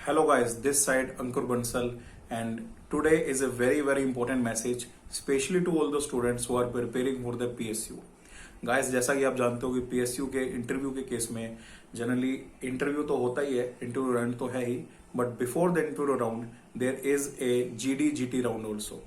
Hello guys, this side Ankur Bansal, and today is a very important message, especially to all the students who are preparing for the PSU. Guys जैसा कि आप जानते हो कि PSU के interview के case में generally interview तो होता ही है, इंटरव्यू राउंड तो है ही, but before the interview round there is a GD GT round also.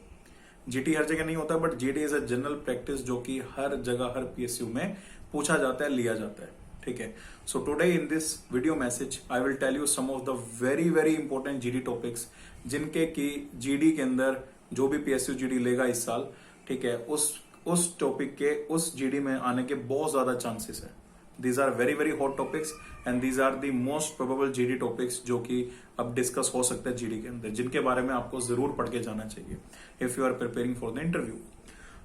GT हर जगह नहीं होता, but GD is a general practice जो कि हर जगह हर पीएसयू में पूछा जाता है, लिया जाता है. ठीक है. So today in this video message I will tell you some of the very important GD topics जिनके की जीडी के अंदर जो भी पीएसयू जीडी लेगा इस साल, ठीक है, उस टॉपिक के उस जीडी में आने के बहुत ज्यादा चांसेस है. These are very hot topics and these are the most probable GD topics जो कि अब डिस्कस हो सकते हैं जीडी के अंदर, जिनके बारे में आपको जरूर पढ़ के जाना चाहिए if you are preparing for the interview.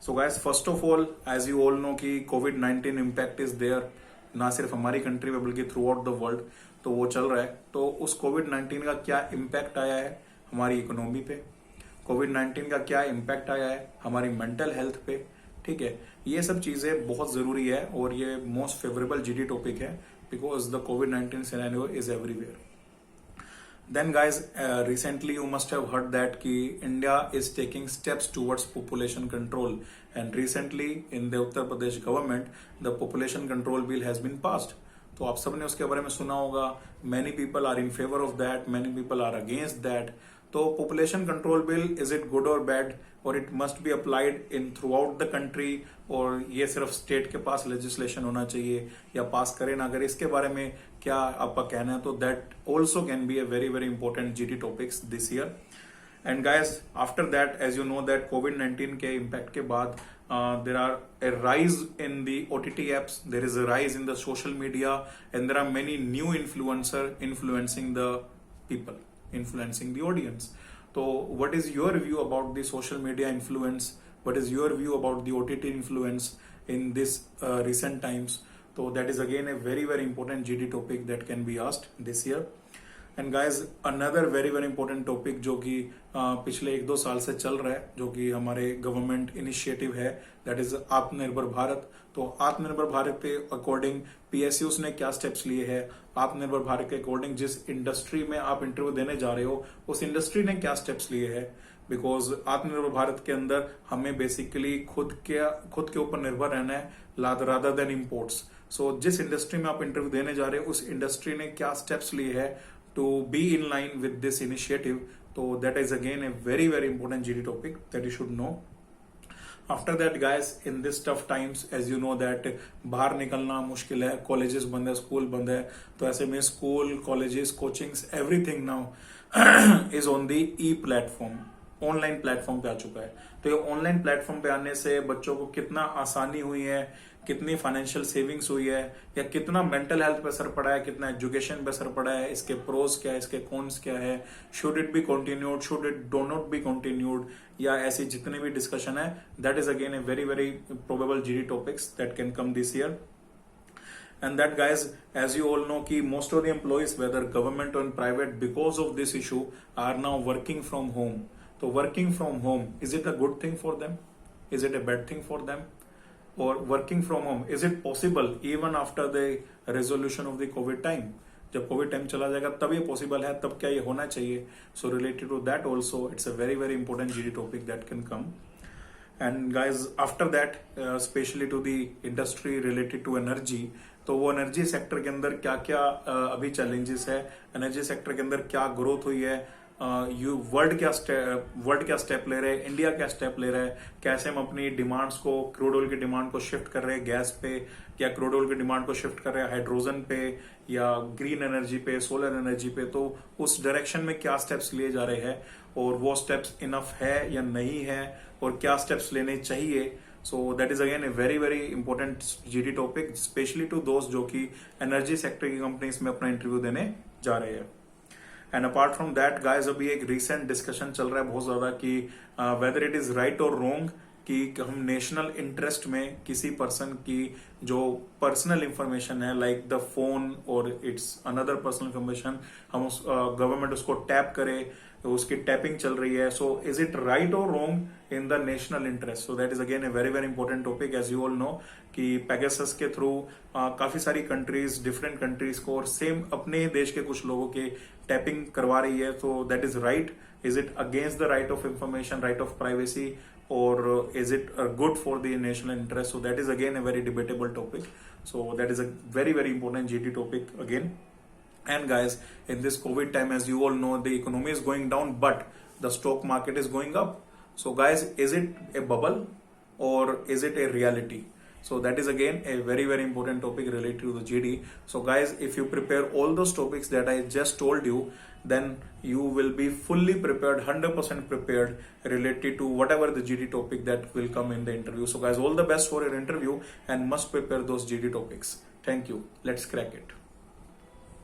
So guys, first of all as you all know कि कोविड-19 इम्पैक्ट इज देयर, ना सिर्फ हमारी कंट्री में बल्कि थ्रू आउट द वर्ल्ड. तो वो चल रहा है. तो उस कोविड-19 का क्या इम्पैक्ट आया है हमारी इकोनॉमी पे, कोविड-19 का क्या इम्पैक्ट आया है हमारी मेंटल हेल्थ पे, ठीक है, ये सब चीजें बहुत जरूरी है और ये मोस्ट फेवरेबल जीडी टॉपिक है because the covid scenario is everywhere. Then guys, recently you must have heard that कि India is taking steps towards population control, and recently in the Uttar Pradesh government the population control bill has been passed. तो आप सबने उसके बारे में सुना होगा. Many people are in favor of that, many people are against that. तो population control bill, is it good or bad, और it must be applied in throughout the country, और ये सिर्फ स्टेट के पास लेजिस्लेशन होना चाहिए या पास करें ना करें, इसके बारे में क्या आपका कहना है? तो that also can be a very important GD topics this year. And guys, after that as you know that कोविड-19 के इम्पैक्ट के बाद there are a rise in the OTT apps, there is a rise in the social media, and there are many new influencer influencing the people, influencing the audience. So what is your view about the social media influence? What is your view about the OTT influence in this recent times? So that is again a very important GD topic that can be asked this year. And guys another very important topic जो कि पिछले 1-2 साल से चल रहा है, जो कि हमारे गवर्नमेंट इनिशिएटिव है, दैट इज आत्मनिर्भर भारत. तो आत्मनिर्भर भारत के अकॉर्डिंग पीएसयूज ने क्या स्टेप्स लिए हैं, आत्मनिर्भर भारत के अकॉर्डिंग जिस इंडस्ट्री में आप इंटरव्यू देने जा रहे हो उस इंडस्ट्री ने क्या स्टेप्स लिए हैं, बिकॉज आत्मनिर्भर भारत के अंदर हमें बेसिकली खुद के ऊपर निर्भर रहना है रादर देन इम्पोर्ट्स. सो जिस इंडस्ट्री में आप इंटरव्यू देने जा रहे हो उस इंडस्ट्री ने क्या स्टेप्स लिए हैं to be in line with this initiative. So that is again a very important GD topic that you should know. After that guys, in this tough times as you know that बाहर निकलना मुश्किल है, colleges बंद है, school बंद है, तो ऐसे में school, colleges, coachings, everything now is on the E platform, online platform पे आ चुका है. तो ये ऑनलाइन प्लेटफॉर्म पे आने से बच्चों को कितना आसानी हुई है, कितनी फाइनेंशियल सेविंग्स हुई है, या कितना मेंटल हेल्थ पे असर पड़ा है, कितना एजुकेशन पे असर पड़ा है, इसके प्रोज क्या है, इसके कॉन्स क्या है, should it be continued, should it do not be continued, या ऐसी जितने भी डिस्कशन है, that is again a very probable GD topics that can come this year. And that guys, as you all know कि most of the employees whether government or private because of this issue are now working from home. So working from home, is it a good thing for them? Is it a bad thing for them? Or working from home, is it possible even after the resolution of the COVID time? जब Covid time चला जाएगा तब ये possible है, तब क्या ये होना चाहिए? So related to that also it's a very important GD topic that can come. And guys after that specially to the industry related to energy, तो वो एनर्जी सेक्टर के अंदर क्या क्या अभी चैलेंजेस है, एनर्जी सेक्टर के अंदर क्या ग्रोथ हुई है, वर्ल्ड क्या स्टेप ले रहे हैं, इंडिया क्या स्टेप ले रहा है, कैसे हम अपनी डिमांड्स को, क्रूड ऑयल की डिमांड को शिफ्ट कर रहे हैं गैस पे, या क्रूड ऑयल की डिमांड को शिफ्ट कर रहे हैं हाइड्रोजन पे, या ग्रीन एनर्जी पे, सोलर एनर्जी पे. तो उस डायरेक्शन में क्या स्टेप्स लिए जा रहे हैं और वो स्टेप्स इनफ है या नहीं है, और क्या स्टेप्स लेने चाहिए. So that is again a very important GD topic specially to दोस्त जो कि एनर्जी सेक्टर की कंपनीज में अपना इंटरव्यू देने जा रहे हैं. And apart from that guys, अभी एक रिसेंट डिस्कशन चल रहा है बहुत ज्यादा कि वेदर इट इज राइट और रॉन्ग कि हम नेशनल इंटरेस्ट में किसी पर्सन की जो पर्सनल इंफॉर्मेशन है लाइक द फोन और इट्स अनदर पर्सनल इंफॉर्मेशन, हम उस गवर्नमेंट उसको टैप करे, उसकी टैपिंग चल रही है, सो इज इट राइट और wrong in the national interest? So that is again a very very important topic as you all know कि पेगासस के थ्रू काफी सारी कंट्रीज, डिफरेंट कंट्रीज को और सेम अपने देश के कुछ लोगों की टैपिंग करवा रही है, सो that is right? Is it against the right of information, right of privacy, or is it good for the national interest? So that is again a very debatable topic. So that is a very very important GT topic again. And guys, in this COVID time, as you all know, the economy is going down, but the stock market is going up. So guys, is it a bubble or is it a reality? So that is again a very very important topic related to the GD. So guys, if you prepare all those topics that I just told you, then you will be fully prepared, 100% prepared related to whatever the GD topic that will come in the interview. So guys, all the best for your interview and must prepare those GD topics. Thank you. Let's crack it.